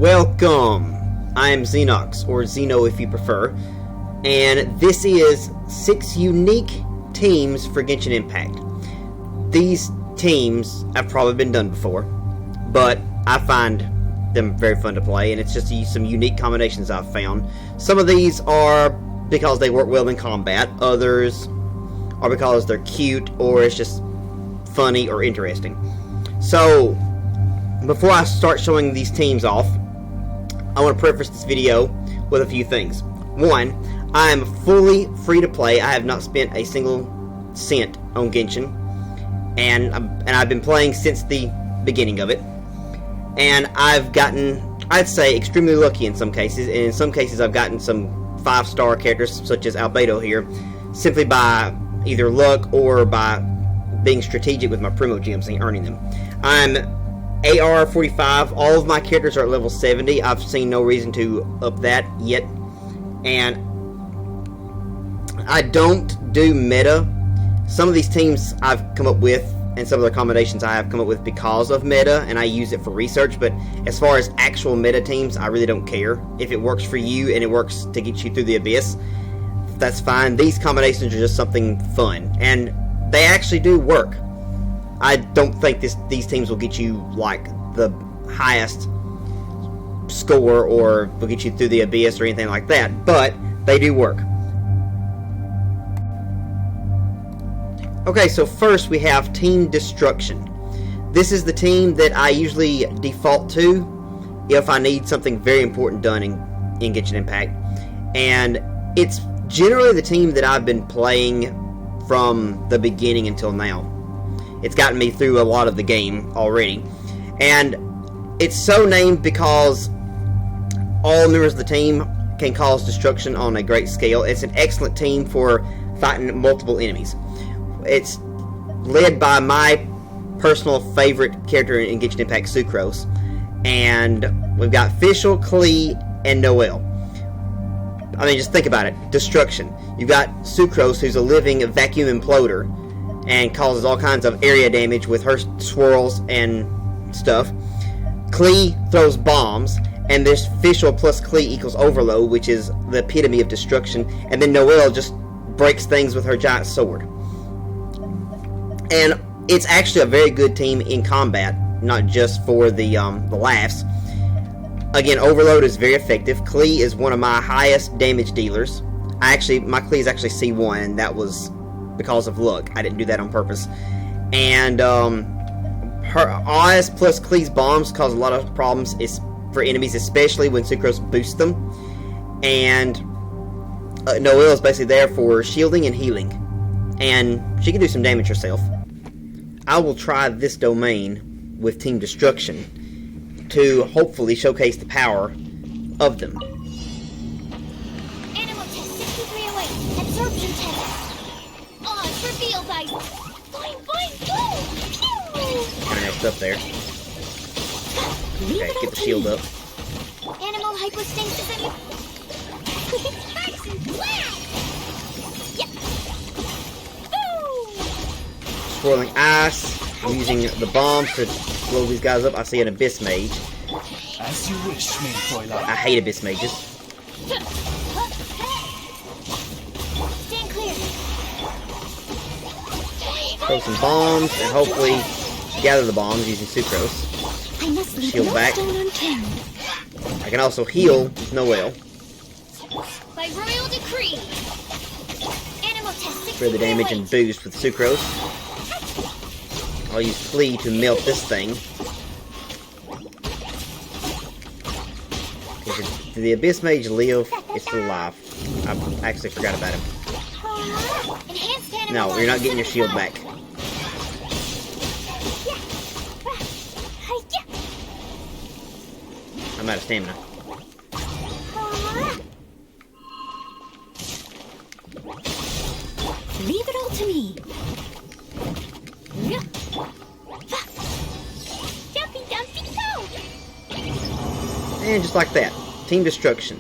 Welcome! I am Xenox, or Xeno if you prefer, and this is 6 unique teams for Genshin Impact. These teams have probably been done before, but I find them very fun to play, and it's just some unique combinations I've found. Some of these are because they work well in combat, others are because they're cute, or it's just funny or interesting. So, before I start showing these teams off, I want to preface this video with a few things. One, I am fully free to play. I have not spent a single cent on Genshin, and I've been playing since the beginning of it. And I've gotten, I'd say, extremely lucky in some cases, and in some cases I've gotten some 5-star characters, such as Albedo here, simply by either luck or by being strategic with my Primo gems and earning them. I'm AR 45, all of my characters are at level 70. I've seen no reason to up that yet. And I don't do meta. Some of these teams I've come up with, and some of the combinations I have come up with because of meta, and I use it for research, but as far as actual meta teams, I really don't care. If it works for you and it works to get you through the abyss, that's fine. These combinations are just something fun, and they actually do work. I don't think these teams will get you like the highest score or will get you through the abyss or anything like that, but they do work. Okay, so first we have Team Destruction. This is the team that I usually default to if I need something very important done in Genshin Impact, and it's generally the team that I've been playing from the beginning until now. It's gotten me through a lot of the game already. And it's so named because all members of the team can cause destruction on a great scale. It's an excellent team for fighting multiple enemies. It's led by my personal favorite character in Genshin Impact, Sucrose. And we've got Fischl, Klee, and Noelle. I mean, just think about it. Destruction. You've got Sucrose, who's a living vacuum imploder, and causes all kinds of area damage with her swirls and stuff. Klee throws bombs, and this Fischl plus Klee equals overload, which is the epitome of destruction. And then Noelle just breaks things with her giant sword. And it's actually a very good team in combat, not just for the laughs. Again, overload is very effective. Klee is one of my highest damage dealers. My Klee is actually C1, and that was because of luck. I didn't do that on purpose. And her Oz plus Klee's bombs cause a lot of problems for enemies, especially when Sucrose boosts them. And Noelle is basically there for shielding and healing, and she can do some damage herself. I will try this domain with Team Destruction to hopefully showcase the power of them. Animal test 63 away. Absorption test. Revealed by fine, go! Kind of messed up there. Okay, get the shield up. Animal hypostasis and sparks and flash. Swirling ice. I'm using the bombs to blow these guys up. I see an Abyss Mage. As you wish, Fräulein. I hate Abyss Mages. Stand clear. Throw some bombs and hopefully gather the bombs using Sucrose. I must leave Shield no back. stone unturned. I can also heal with Noelle. By royal decree. Animal test 63 For the damage and boost with Sucrose. I'll use Klee to melt this thing. If the Abyss Mage live, it's still alive. I actually forgot about him. No, you're not getting your shield back. I'm out of stamina. Leave it all to me. Jumpy, dumpy, go! And just like that, Team Destruction.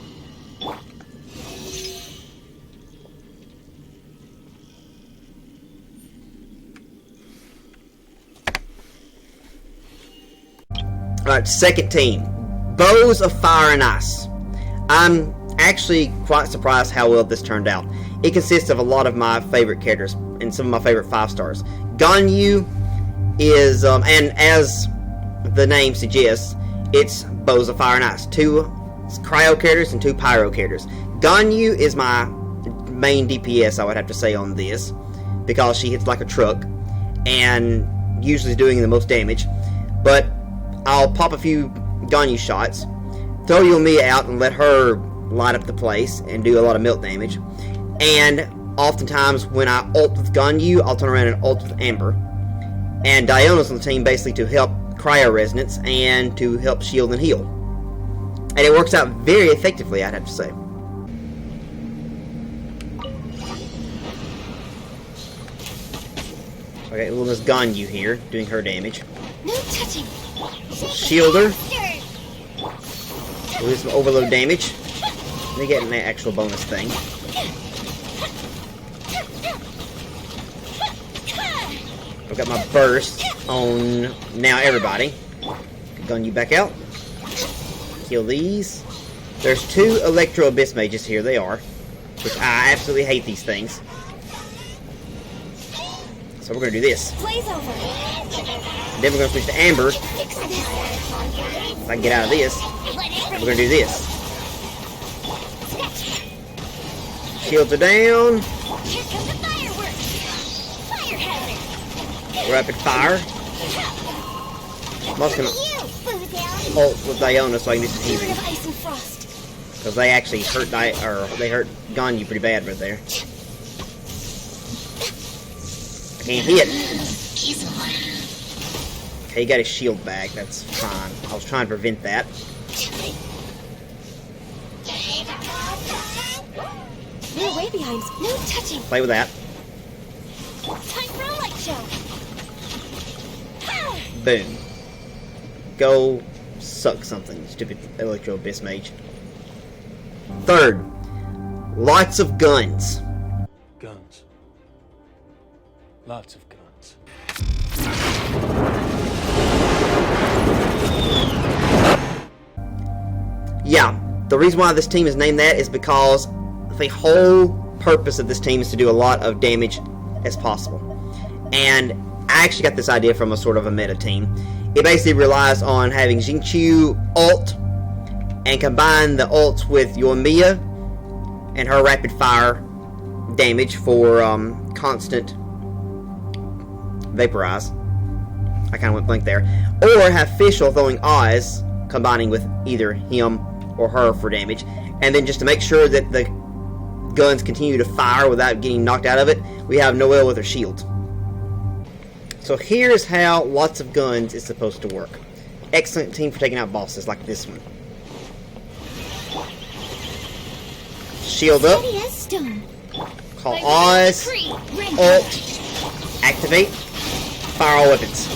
Alright, second team. Bows of Fire and Ice. I'm actually quite surprised how well this turned out. It consists of a lot of my favorite characters and some of my favorite 5 stars. Ganyu is, and as the name suggests, it's Bows of Fire and Ice. 2 Cryo characters and 2 Pyro characters. Ganyu is my main DPS, I would have to say, on this, because she hits like a truck and usually is doing the most damage. But I'll pop a few Ganyu shots, throw Yoimiya out and let her light up the place and do a lot of melt damage. And oftentimes when I ult with Ganyu, I'll turn around and ult with Amber. And Diona's on the team basically to help Cryo Resonance and to help shield and heal. And it works out very effectively, I'd have to say. Okay, little Miss Ganyu here, doing her damage. No touching. Shielder. We'll do some overload damage. They get an actual bonus thing. I've got my burst on now everybody. Gun you back out. Kill these. There's 2 Electro Abyss Mages here, they are. Which I absolutely hate these things. So we're gonna do this. Then we're gonna switch to Amber. If I can get out of this, we're gonna do this. Shields are down. Here comes the fireworks. Fire hazard. Rapid fire. I'm also gonna ult with Diona so I can do some healing. Ice and frost. Because they actually hurt they hurt Ganyu pretty bad right there. I can't hit. Okay, he got his shield back. That's fine. I was trying to prevent that. No way behind. No touching. Play with that. Time for a light show. Boom. Go suck something, stupid Electro Abyss Mage. 3rd, lots of guns. Guns. Lots of guns. Yeah, the reason why this team is named that is because the whole purpose of this team is to do a lot of damage as possible. And I actually got this idea from a sort of a meta team. It basically relies on having Xingqiu ult and combine the ults with Yoimiya and her rapid fire damage for constant vaporize. I kind of went blank there. Or have Fischl throwing Oz, combining with either him or her for damage. And then just to make sure that the guns continue to fire without getting knocked out of it, we have Noelle with her shield. So here's how lots of guns is supposed to work. Excellent team for taking out bosses like this one. Shield up. Steady as stone. Call Oz. Ult. Activate. Fire all weapons.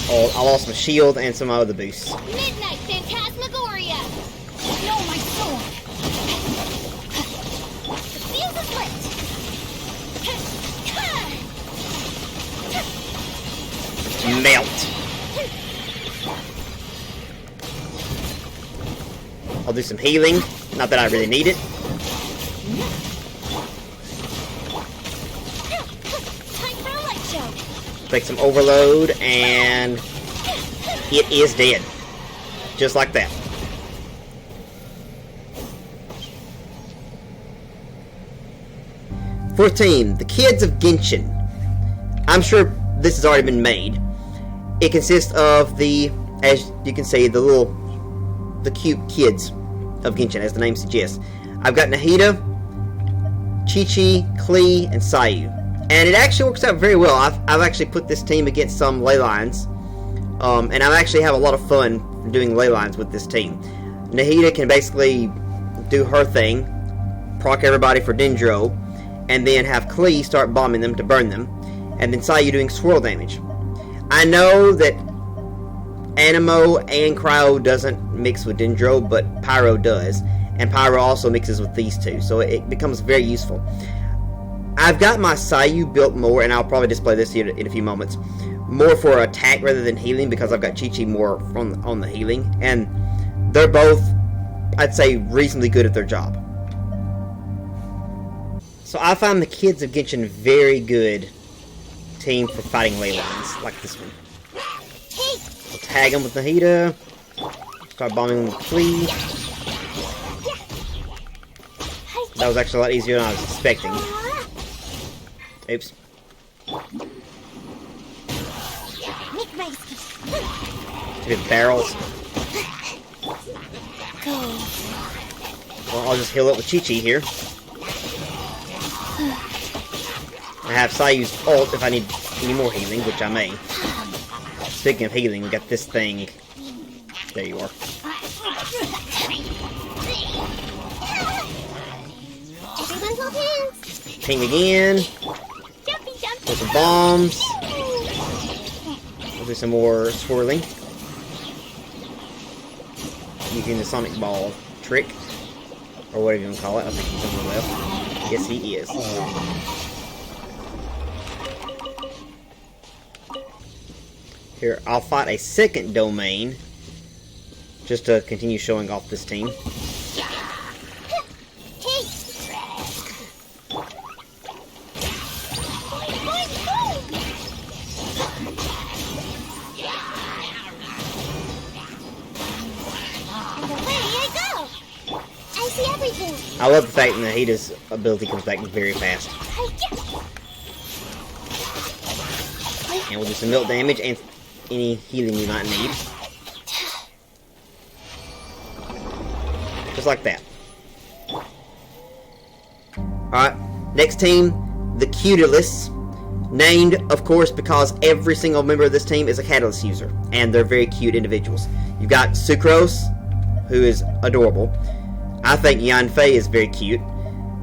I lost my shield and some other boosts. Midnight Phantasmagoria. No, my sword. The fuse is lit. Melt. I'll do some healing. Not that I really need it. Time for a light show. Take some overload, and it is dead. Just like that. Fourth team, the Kids of Genshin. I'm sure this has already been made. It consists of the, as you can see, the cute kids of Genshin, as the name suggests. I've got Nahida, Chi-Chi, Klee, and Sayu. And it actually works out very well. I've actually put this team against some ley lines. And I actually have a lot of fun doing ley lines with this team. Nahida can basically do her thing, proc everybody for Dendro, and then have Klee start bombing them to burn them, and then Sayu doing swirl damage. I know that Anemo and Cryo doesn't mix with Dendro, but Pyro does. and Pyro also mixes with these two, so it becomes very useful. I've got my Sayu built more, and I'll probably display this here in a few moments, more for attack rather than healing, because I've got Chi-Chi more on the healing, and they're both, I'd say, reasonably good at their job. So I find the kids of Genshin very good team for fighting ley lines, like this one. We'll tag them with Nahida, start bombing them with Flea. That was actually a lot easier than I was expecting. Oops. Stupid barrels. Well, I'll just heal up with Chi-Chi here. I have Sayu's ult if I need any more healing, which I may. Speaking of healing, we got this thing. There you are. Ping again. Put some bombs. We'll do some more swirling. Using the Sonic Ball trick. Or whatever you want to call it. I think he's on the left. Yes, he is. Here, I'll fight a second domain. Just to continue showing off this team. I love the fact that Nahida's ability comes back very fast. And we'll do some melt damage and any healing we might need. Just like that. Alright, next team, the Cutielysts. Named, of course, because every single member of this team is a Catalyst user. And they're very cute individuals. You've got Sucrose, who is adorable. I think Yanfei is very cute.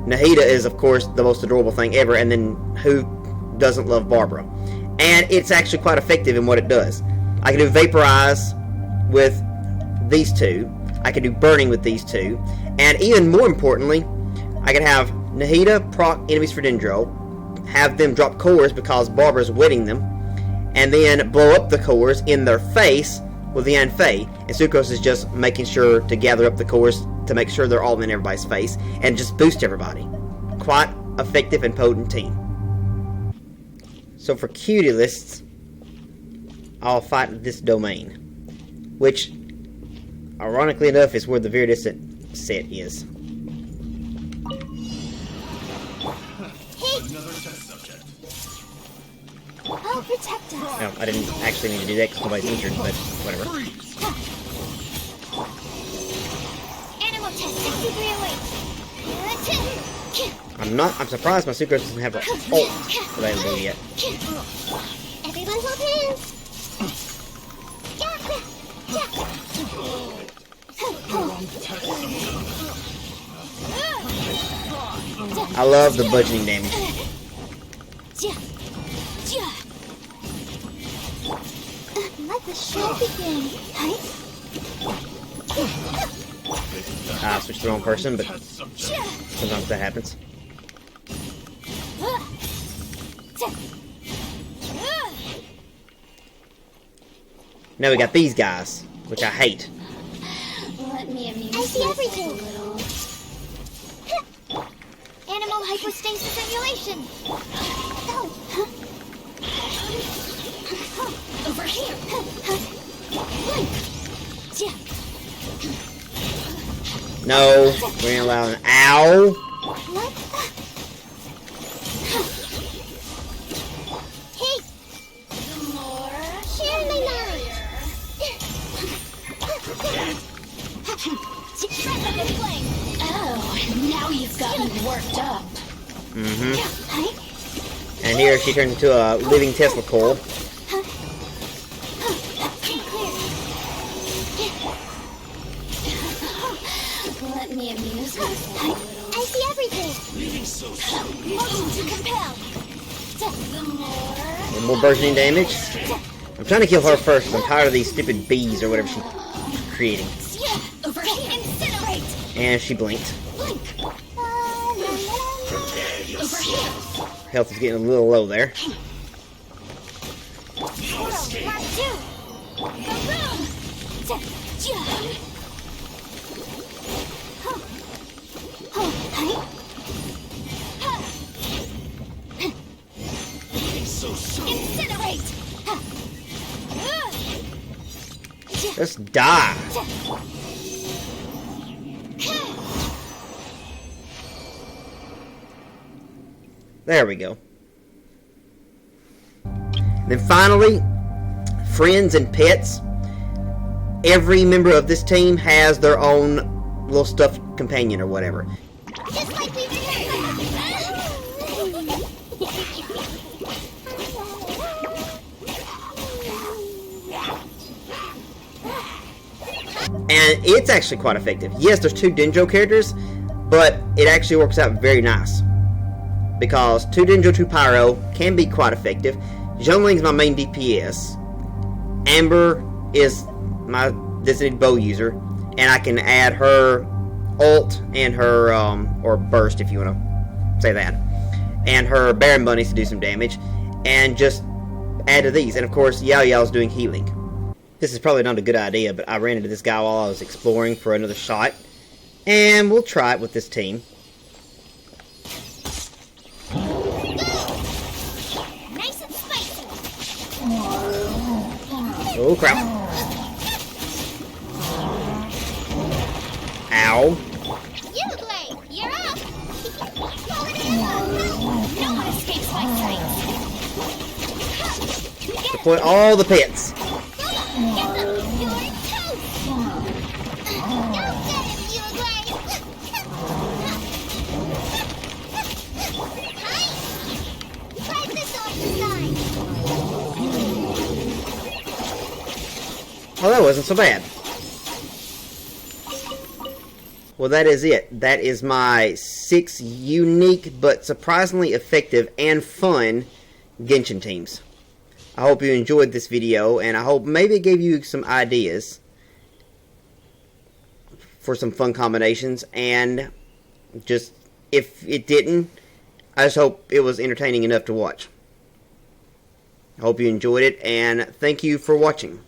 Nahida is, of course, the most adorable thing ever, and then who doesn't love Barbara? And it's actually quite effective in what it does. I can do Vaporize with these two. I can do Burning with these two. And even more importantly, I can have Nahida proc enemies for Dendro, have them drop cores because Barbara's wetting them, and then blow up the cores in their face with the Yanfei, and Sucrose is just making sure to gather up the cores to make sure they're all in everybody's face, and just boost everybody. Quite effective and potent team. So for Cutielysts, I'll fight this domain, which, ironically enough, is where the Viridistant set is. I'll protect us. No, I didn't actually need to do that because nobody's injured, but whatever. Animal test 6308. I'm surprised my Sucrose doesn't have an ult available yet. Everyone hold hands. I love the budgeting damage. Let the show begin. I switched the wrong person, but sometimes that happens. Now we got these guys, which I hate. Let me amuse I see everything. Animal hypostasis simulation. Oh. Over here. No, we ain't allowing. Ow! What? Hey! More. Share my knowledge. Oh, now you've got me worked up. Mm-hmm. And here she turns into a living Tesla coil. Let me amuse myself a little. I see everything. Motion to compel. More burgeoning damage. I'm trying to kill her first because I'm tired of these stupid bees or whatever she's creating. Over here. Incinerate. And she blinked. Health is getting a little low there. Incinerate! Just die. There we go. Then finally, friends and pets. Every member of this team has their own little stuffed companion or whatever. Just like we And it's actually quite effective. Yes, there's 2 Denjo characters, but it actually works out very nice. Because 2 Denjo, 2 Pyro can be quite effective. Zhongling's my main DPS. Amber is my designated bow user. And I can add her ult and her, or burst if you want to say that. And her Baron Bunnies to do some damage. And just add to these. And of course, Yao Yao's doing healing. This is probably not a good idea, but I ran into this guy while I was exploring for another shot. And we'll try it with this team. nice and spicy. Oh crap. Ow. You, Blade, you're up. No one escapes my sight. Deploy all the pets. Get them. You're toast. Don't get him, you, Blade. Hi. Try this off the side. Oh, that wasn't so bad. Well, that is it. That is my 6 unique but surprisingly effective and fun Genshin teams. I hope you enjoyed this video, and I hope maybe it gave you some ideas for some fun combinations, and just, if it didn't, I just hope it was entertaining enough to watch. I hope you enjoyed it, and thank you for watching.